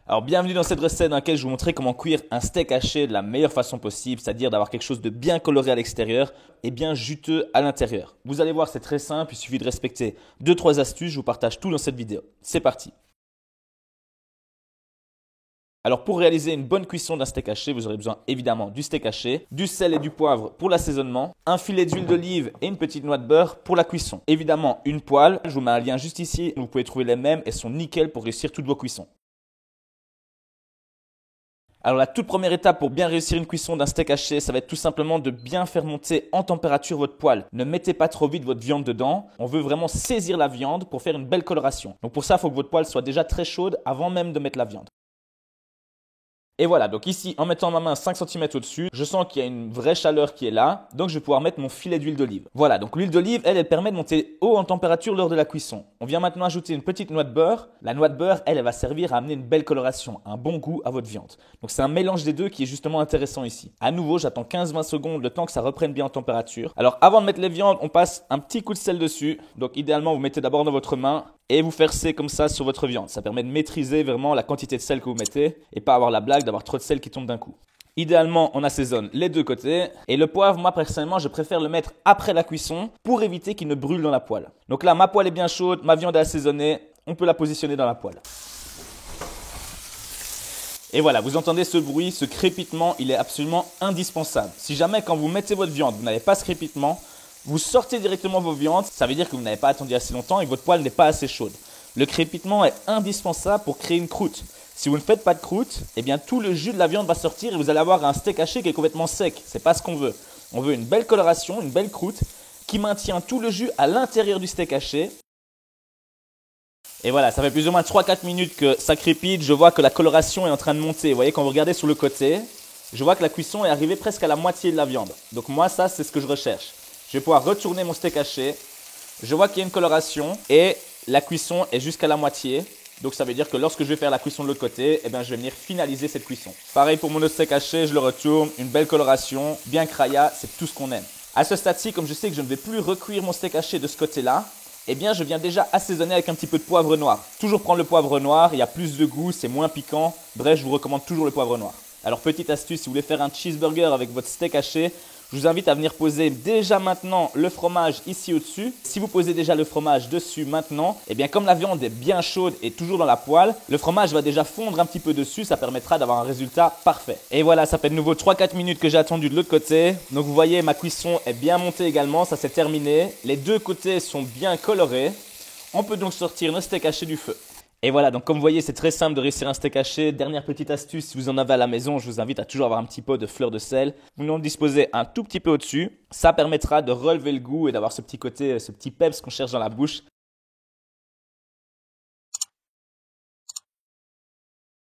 Alors bienvenue dans cette recette dans laquelle je vais vous montrer comment cuire un steak haché de la meilleure façon possible, c'est-à-dire d'avoir quelque chose de bien coloré à l'extérieur et bien juteux à l'intérieur. Vous allez voir, c'est très simple, il suffit de respecter 2-3 astuces, je vous partage tout dans cette vidéo. C'est parti. Alors pour réaliser une bonne cuisson d'un steak haché, vous aurez besoin évidemment du steak haché, du sel et du poivre pour l'assaisonnement, un filet d'huile d'olive et une petite noix de beurre pour la cuisson. Évidemment une poêle, je vous mets un lien juste ici, vous pouvez trouver les mêmes, elles sont nickel pour réussir toutes vos cuissons. Alors la toute première étape pour bien réussir une cuisson d'un steak haché, ça va être tout simplement de bien faire monter en température votre poêle. Ne mettez pas trop vite votre viande dedans. On veut vraiment saisir la viande pour faire une belle coloration. Donc pour ça, il faut que votre poêle soit déjà très chaude avant même de mettre la viande. Et voilà, donc ici, en mettant ma main 5 cm au-dessus, je sens qu'il y a une vraie chaleur qui est là, donc je vais pouvoir mettre mon filet d'huile d'olive. Voilà, donc l'huile d'olive, elle permet de monter haut en température lors de la cuisson. On vient maintenant ajouter une petite noix de beurre. La noix de beurre, elle va servir à amener une belle coloration, un bon goût à votre viande. Donc c'est un mélange des deux qui est justement intéressant ici. À nouveau, j'attends 15-20 secondes, le temps que ça reprenne bien en température. Alors avant de mettre les viandes, on passe un petit coup de sel dessus. Donc idéalement, vous mettez d'abord dans votre main et vous versez comme ça sur votre viande. Ça permet de maîtriser vraiment la quantité de sel que vous mettez et pas avoir la blague d'avoir trop de sel qui tombe d'un coup. Idéalement, on assaisonne les deux côtés. Et le poivre, moi personnellement, je préfère le mettre après la cuisson pour éviter qu'il ne brûle dans la poêle. Donc là, ma poêle est bien chaude, ma viande est assaisonnée. On peut la positionner dans la poêle. Et voilà, vous entendez ce bruit, ce crépitement, il est absolument indispensable. Si jamais quand vous mettez votre viande, vous n'avez pas ce crépitement, vous sortez directement vos viandes, ça veut dire que vous n'avez pas attendu assez longtemps et que votre poêle n'est pas assez chaude. Le crépitement est indispensable pour créer une croûte. Si vous ne faites pas de croûte, eh bien tout le jus de la viande va sortir et vous allez avoir un steak haché qui est complètement sec. C'est pas ce qu'on veut. On veut une belle coloration, une belle croûte qui maintient tout le jus à l'intérieur du steak haché. Et voilà, ça fait plus ou moins 3-4 minutes que ça crépite. Je vois que la coloration est en train de monter. Vous voyez, quand vous regardez sur le côté, je vois que la cuisson est arrivée presque à la moitié de la viande. Donc moi, ça, c'est ce que je recherche. Je vais pouvoir retourner mon steak haché. Je vois qu'il y a une coloration et la cuisson est jusqu'à la moitié. Donc ça veut dire que lorsque je vais faire la cuisson de l'autre côté, eh bien, je vais venir finaliser cette cuisson. Pareil pour mon autre steak haché, je le retourne. Une belle coloration, bien craya, c'est tout ce qu'on aime. À ce stade-ci, comme je sais que je ne vais plus recuire mon steak haché de ce côté-là, eh bien, je viens déjà assaisonner avec un petit peu de poivre noir. Toujours prendre le poivre noir, il y a plus de goût, c'est moins piquant. Bref, je vous recommande toujours le poivre noir. Alors, petite astuce, si vous voulez faire un cheeseburger avec votre steak haché, je vous invite à venir poser déjà maintenant le fromage ici au-dessus. Si vous posez déjà le fromage dessus maintenant, eh bien comme la viande est bien chaude et toujours dans la poêle, le fromage va déjà fondre un petit peu dessus, ça permettra d'avoir un résultat parfait. Et voilà, ça fait de nouveau 3-4 minutes que j'ai attendu de l'autre côté. Donc vous voyez, ma cuisson est bien montée également, ça s'est terminé. Les deux côtés sont bien colorés. On peut donc sortir nos steaks hachés du feu. Et voilà, donc comme vous voyez, c'est très simple de réussir un steak haché. Dernière petite astuce, si vous en avez à la maison, je vous invite à toujours avoir un petit pot de fleur de sel. Vous en disposez un tout petit peu au-dessus. Ça permettra de relever le goût et d'avoir ce petit côté, ce petit peps qu'on cherche dans la bouche.